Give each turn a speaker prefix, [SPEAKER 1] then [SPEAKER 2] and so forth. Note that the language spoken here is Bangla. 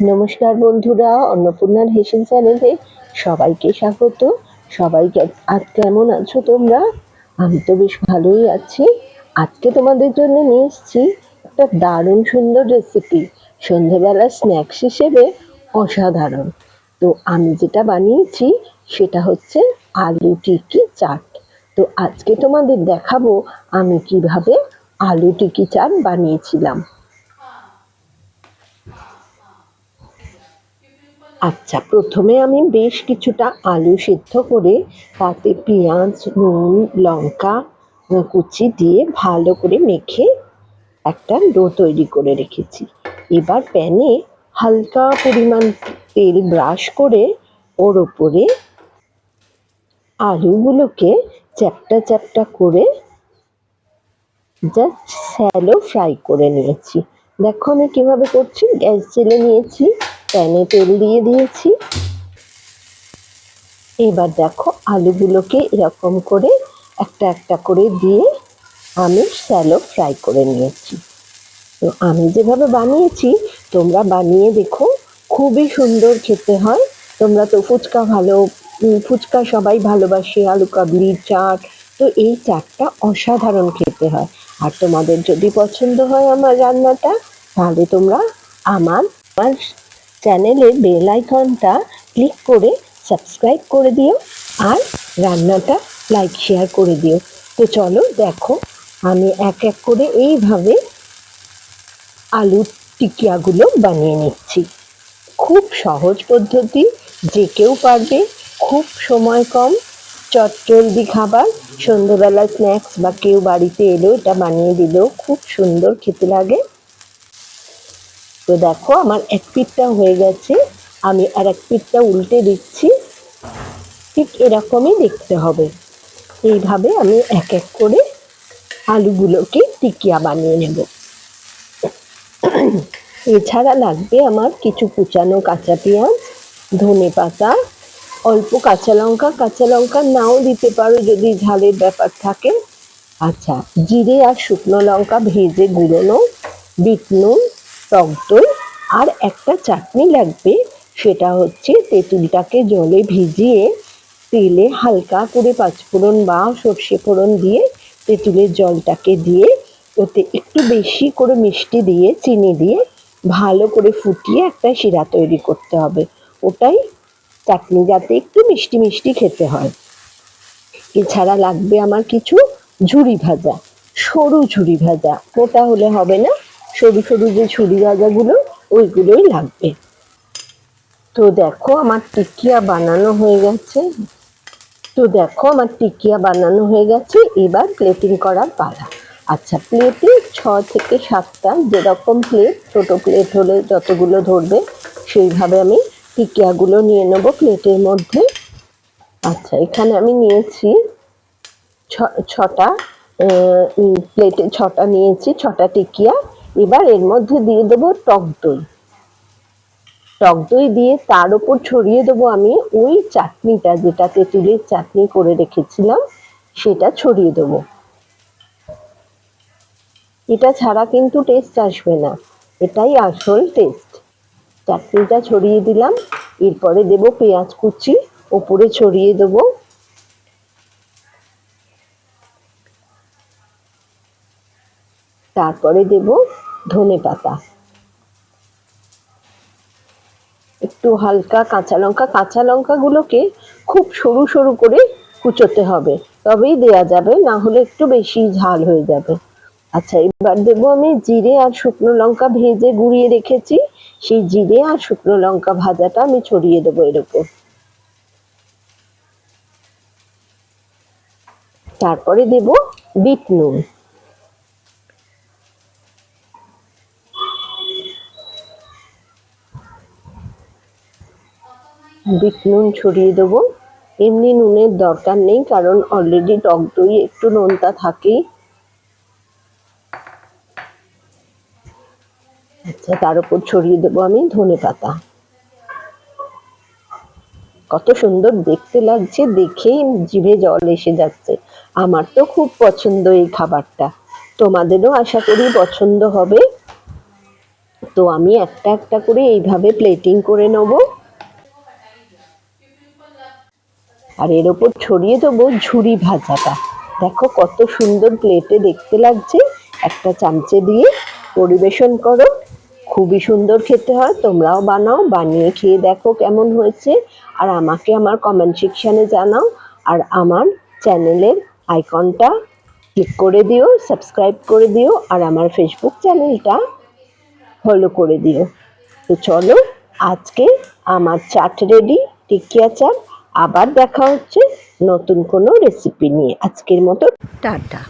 [SPEAKER 1] নমস্কার বন্ধুরা, অন্নপূর্ণার হেসেল চ্যানেলে সবাইকে স্বাগত। সবাইকে আজ কেমন আছো তোমরা? আমি তো বেশ ভালোই আছি। আজকে তোমাদের জন্য নিয়ে এসেছি একটা দারুণ সুন্দর রেসিপি, সন্ধেবেলা স্ন্যাক্স হিসেবে অসাধারণ। তো আমি যেটা বানিয়েছি সেটা হচ্ছে আলু টিকি চাট। তো আজকে তোমাদের দেখাবো আমি কিভাবে আলু টিকি চাট বানিয়েছিলাম। আচ্ছা, প্রথমে আমি বেশ কিছুটা আলু সিদ্ধ করে তাতে পেঁয়াজ, নুন, লঙ্কা কুচি দিয়ে ভালো করে মেখে একটা ডো তৈরি করে রেখেছি। এবার প্যানে হালকা পরিমাণ তেল ব্রাশ করে ওর ওপরে আলুগুলোকে চ্যাপ্টা চ্যাপ্টা করে জাস্ট শ্যালো ফ্রাই করে নিয়েছি। দেখো আমি কিভাবে করছি। গ্যাস জেলে নিয়েছি, প্যানে তেল দিয়ে দিয়েছি। এবার দেখো আলুগুলোকে এরকম করে একটা একটা করে দিয়ে আমি শ্যালো ফ্রাই করে নিয়েছি। তো আমি যেভাবে বানিয়েছি তোমরা বানিয়ে দেখো, খুবই সুন্দর খেতে হয়। তোমরা তো ফুচকা সবাই ভালোবাসে, আলু কাবলি চাট। তো এই চাটটা অসাধারণ খেতে হয়। আর তোমাদের যদি পছন্দ হয় আমার রান্নাটা, তাহলে তোমরা আমার আমার চ্যানেলের বেল আইকনটা ক্লিক করে সাবস্ক্রাইব করে দিও আর রান্নাটা লাইক শেয়ার করে দিও। তো চলো দেখো, আমি এক এক করে এইভাবে আলুর টিকিয়াগুলো বানিয়ে নিচ্ছি। খুব সহজ পদ্ধতি, যে কেউ পারবে, খুব সময় কম, চটজলদি খাবার। সন্ধ্যেবেলা স্ন্যাক্স বা কেউ বাড়িতে এলেও এটা বানিয়ে দিলেও খুব সুন্দর খেতে লাগে। তো দেখো আমার এক পিঠটা হয়ে গেছে, আমি আর এক পিঠটা উল্টে দিচ্ছি। ঠিক এরকমই দেখতে হবে। এইভাবে আমি এক এক করে আলুগুলোকে টিকিয়া বানিয়ে নেব। এছাড়া লাগবে আমার কিছু কুচানো কাঁচা পেঁয়াজ, ধনেপাতা, অল্প কাঁচা লঙ্কা নাও দিতে পারো যদি ঝালের ব্যাপার থাকে। আচ্ছা, জিরে আর শুকনো লঙ্কা ভেজে গুঁড়োনো, বিট নুন, টক দই আর একটা চাটনি লাগবে। সেটা হচ্ছে তেঁতুলটাকে জলে ভিজিয়ে তেলে হালকা করে পাঁচফোড়ন বা সর্ষে ফোড়ন দিয়ে তেঁতুলের জলটাকে দিয়ে ওতে একটু বেশি করে মিষ্টি দিয়ে চিনি দিয়ে ভালো করে ফুটিয়ে একটা শিরা তৈরি করতে হবে। ওটাই চাটনি, যাতে একটু মিষ্টি মিষ্টি খেতে হয়। এছাড়া লাগবে আমার কিছু ঝুরি ভাজা, সরু ঝুরি ভাজা, মোটা হলে হবে না, সরু সরু যে ঝুরি ভাজাগুলো ওইগুলোই লাগবে। তো দেখো আমার টিকিয়া বানানো হয়ে গেছে। এবার প্লেটিং করার পালা। আচ্ছা, প্লেটে 6 থেকে 7টা, যেরকম প্লেট, ছোট প্লেট হলে যতগুলো ধরবে সেইভাবে আমি টিকিয়াগুলো নিয়ে নেব প্লেটের মধ্যে। আচ্ছা, এখানে আমি নিয়েছি ছটা প্লেটে 6টা নিয়েছি, 6টা টিকিয়া। এবার এর মধ্যে দিয়ে দেবো টক দই দিয়ে তার উপর ছড়িয়ে দেবো আমি ওই চাটনিটা, যেটা তেঁতুলের চাটনি করে রেখেছিলাম, সেটা ছড়িয়ে দেবো। এটা ছাড়া কিন্তু টেস্ট আসবে না, এটাই আসল টেস্ট। চাটনিটা ছড়িয়ে দিলাম, এরপরে দেব পেঁয়াজ কুচি, ওপরে ছড়িয়ে দেবো। তারপরে দেব ধনেপাতা, একটু হালকা কাঁচা লঙ্কাগুলোকে খুব সরু সরু করে কুচোতে হবে, তবেই দেয়া যাবে, না হলে একটু বেশি ঝাল হয়ে যাবে। আচ্ছা, এবার দেবো আমি জিরে আর শুকনো লঙ্কা ভেজে গুঁড়িয়ে রেখেছি, সেই জিরে আর শুকনো লঙ্কা ভাজাটা আমি ছড়িয়ে দেবো এর উপর। তারপরে দেব বিট নুন, ছড়িয়ে দেবো। এমনি নুনের দরকার নেই, কারণ অলরেডি টক দই একটু নোনতা থাকেই। আচ্ছা, তার উপর ছড়িয়ে দেবো আমি ধনেপাতা। কত সুন্দর দেখতে লাগছে, দেখেই জিভে জল এসে যাচ্ছে। আমার তো খুব পছন্দ এই খাবারটা, তোমাদেরও আশা করি পছন্দ হবে। তো আমি একটা একটা করে এইভাবে প্লেটিং করে নেব, আর এর ওপর ছড়িয়ে দেবো ঝুরি ভাজাটা। দেখো কত সুন্দর প্লেটে দেখতে লাগছে। একটা চামচে দিয়ে পরিবেশন করো, খুবই সুন্দর খেতে হয়। তোমরাও বানাও, বানিয়ে খেয়ে দেখো কেমন হয়েছে, আর আমাকে আমার কমেন্ট সেকশানে জানাও। আর আমার চ্যানেলের আইকনটা ক্লিক করে দিও, সাবস্ক্রাইব করে দিও, আর আমার ফেসবুক চ্যানেলটা ফলো করে দিও। তো চলো, আজকে আমার চাট রেডি, টিকিয়া চাট। আবার দেখা হচ্ছে নতুন কোনো রেসিপি নিয়ে। আজকের মতো টাটা।